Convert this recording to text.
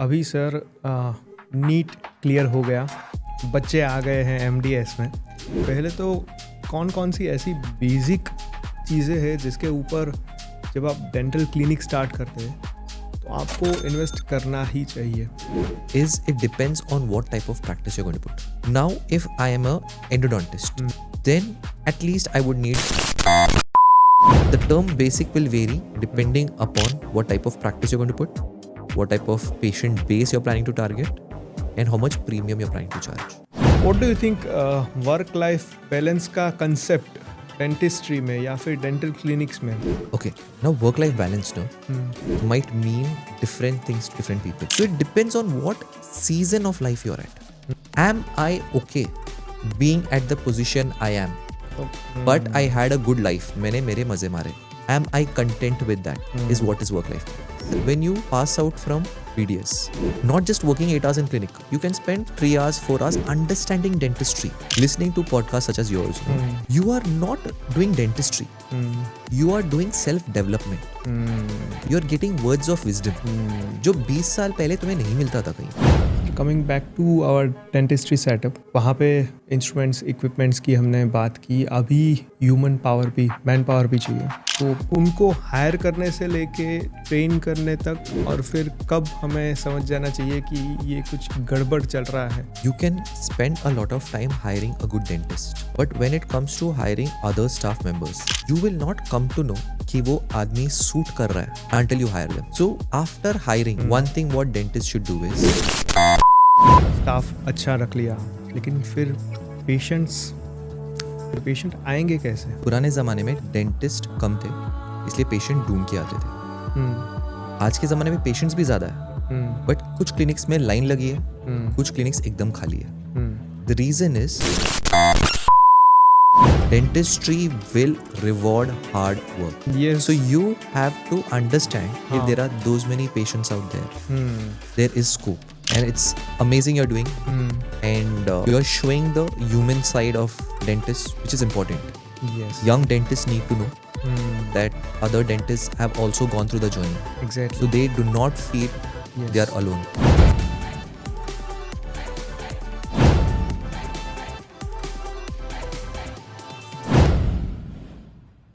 अभी sir NEET clear हो गया, बच्चे आ गए हैं एमडीएस में। पहले तो कौन कौन सी ऐसी बेसिक चीज़ें हैं जिसके ऊपर जब आप डेंटल क्लिनिक स्टार्ट करते हैं तो आपको इन्वेस्ट करना ही चाहिए? Is it depends on what type of practice you're going to put. Now, if I am a endodontist, then at least I would need the term basic will vary depending upon what type of practice you're going to put, what type of patient base you're planning to target, and how much premium you're planning to charge. What do you think work life balance का concept dentistry में या फिर dental clinics में? Okay, now work-life balance might mean different things to different people. So it depends on what season of life you're at. Am I okay being at the position I am, but I had a good life? मैंने मेरे मजे मारे. Am I content with that? Is what is work-life balance. When you pass out from BDS, not just working 8 hours in clinic, you can spend 3 hours, 4 hours understanding dentistry, listening to podcasts such as yours. You are not doing dentistry. You are doing self-development. You are getting words of wisdom, जो 20 साल पहले तुम्हें नहीं मिलता था कहीं. Coming back to our dentistry setup, वहाँ पे इंस्ट्रूमेंट्स इक्विपमेंट्स की हमने बात की. अभी ह्यूमन पावर भी, मैन पावर भी चाहिए, तो उनको हायर करने से लेके ट्रेन करने तक, और फिर कब हमें समझ जाना चाहिए कि ये कुछ गड़बड़ चल रहा है? You can spend a lot of time hiring a good dentist, but when it comes to hiring other staff members, you will not come to know कि वो आदमी सूट कर रहा है until you hire them. So after hiring, one thing what dentists should do is staff अच्छा रख लिया, लेकिन फिर पेशेंट आएंगे कैसे? पुराने ज़माने में डेंटिस्ट कम थे, इसलिए पेशेंट ढूंढ के आते थे. आज के ज़माने में पेशेंट्स भी ज़्यादा है, बट कुछ क्लिनिक्स में लाइन लगी है, कुछ क्लिनिक्स एकदम खाली है. The reason is dentistry will reward hard work. Yes. So you have to understand if there are those many patients out there, there is scope. And it's amazing you're doing, and you're showing the human side of dentists, which is important. Yes. Young dentists need to know that other dentists have also gone through the journey. Exactly. So they do not feel they are alone.